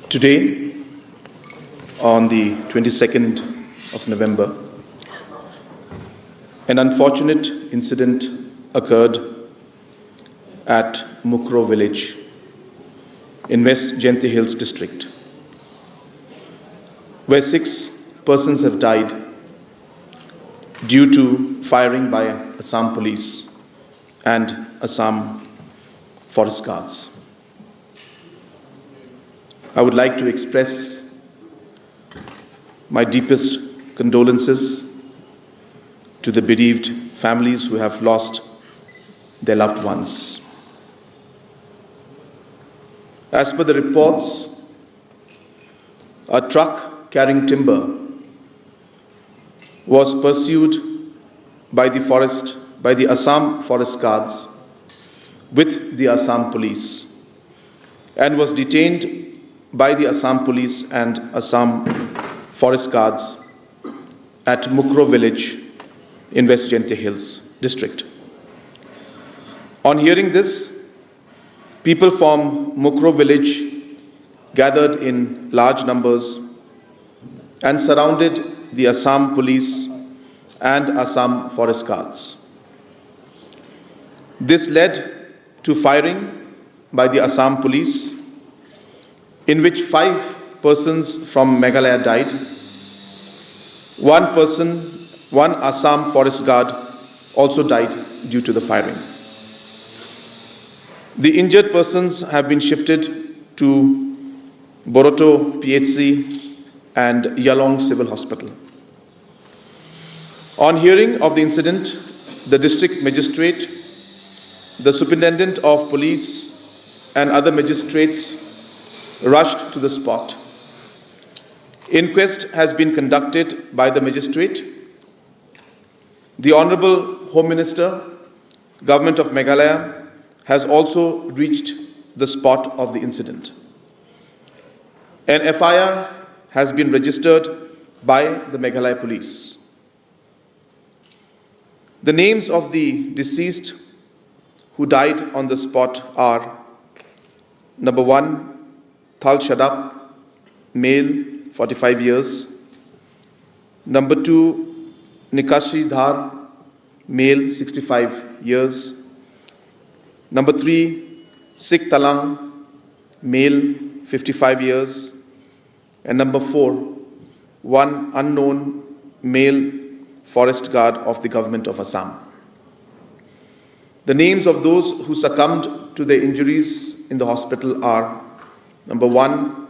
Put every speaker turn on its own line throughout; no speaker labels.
Today, on the 22nd of November, an unfortunate incident occurred at MUKRO village in West Jayanthe Hills district, where 6 persons have died due to firing by Assam police and Assam forest guards. I would like to express my deepest condolences to the bereaved families who have lost their loved ones. As per the reports, a truck carrying timber was pursued by the Assam forest guards with the Assam police and was detained by the Assam police and Assam forest guards at MUKRO village in West Jayanthe Hills district. On hearing this, people from MUKRO village gathered in large numbers and surrounded the Assam police and Assam forest guards. This led to firing by the Assam police, in which 5 persons from Meghalaya died. 1 Assam forest guard also died due to the firing. The injured persons have been shifted to Boroto PHC and Yalong Civil Hospital. On hearing of the incident, the district magistrate, the superintendent of police and other magistrates rushed to the spot. Inquest has been conducted by the magistrate. The Honorable Home Minister, Government of Meghalaya, has also reached the spot of the incident. An FIR has been registered by the Meghalaya Police. The names of the deceased who died on the spot are: number 1, Thal Shadap, male, 45 years. Number 2, Nikashi Dhar, male, 65 years. Number 3, Sikh Talang, male, 55 years. And number 4, one unknown male forest guard of the government of Assam. The names of those who succumbed to their injuries in the hospital are: number 1,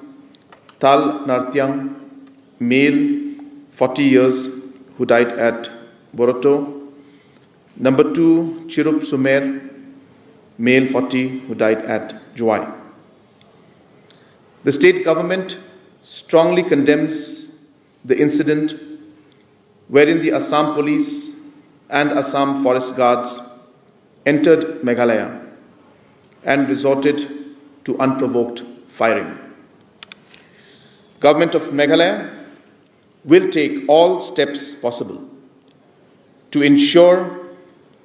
Tal Nartyang, male, 40 years, who died at Boroto. Number 2, Chirup Sumer, male, 40, who died at Juai. The state government strongly condemns the incident wherein the Assam police and Assam forest guards entered Meghalaya and resorted to unprovoked firing. Government of Meghalaya will take all steps possible to ensure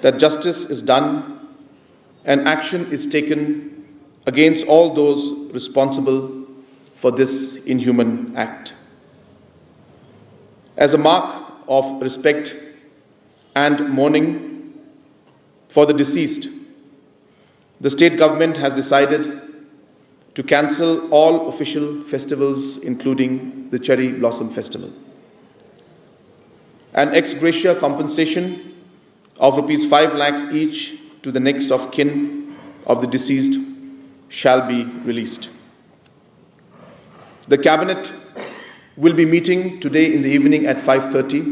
that justice is done and action is taken against all those responsible for this inhuman act. As a mark of respect and mourning for the deceased, the state government has decided to cancel all official festivals, including the Cherry Blossom Festival. An ex gratia compensation of ₹5 lakhs each to the next of kin of the deceased shall be released. The Cabinet will be meeting today in the evening at 5:30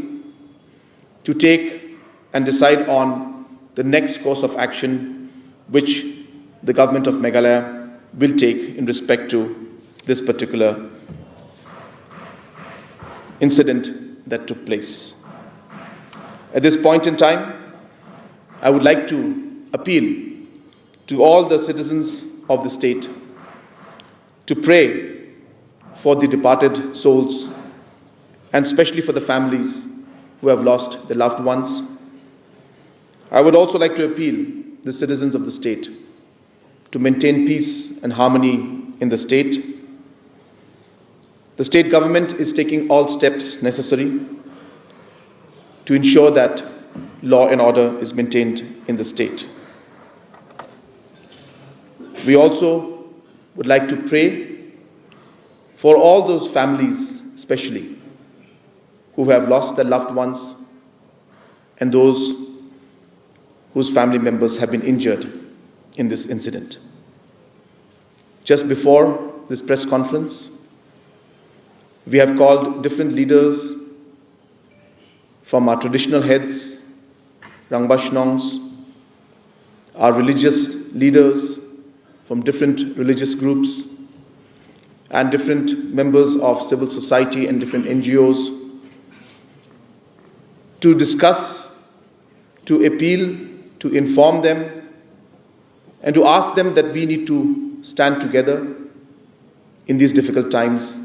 to take and decide on the next course of action which the government of Meghalaya will take in respect to this particular incident that took place. At this point in time, I would like to appeal to all the citizens of the state to pray for the departed souls and especially for the families who have lost their loved ones. I would also like to appeal the citizens of the state to maintain peace and harmony in the state The state government is taking all steps necessary to ensure that law and order is maintained in the state. We also would like to pray for all those families, especially, who have lost their loved ones and those whose family members have been injured in this incident. Just before this press conference, we have called different leaders from our traditional heads, Rangbashnongs, our religious leaders from different religious groups, and different members of civil society and different NGOs to discuss, to appeal, to inform them, and to ask them that we need to stand together in these difficult times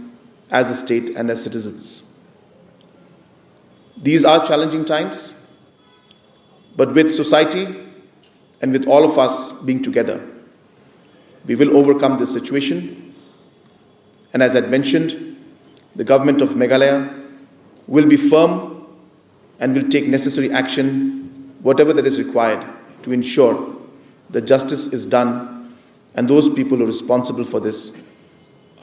as a state and as citizens. These are challenging times, but with society and with all of us being together, we will overcome this situation. And as I mentioned, the government of Meghalaya will be firm and will take necessary action, whatever that is required, to ensure that justice is done and those people who are responsible for this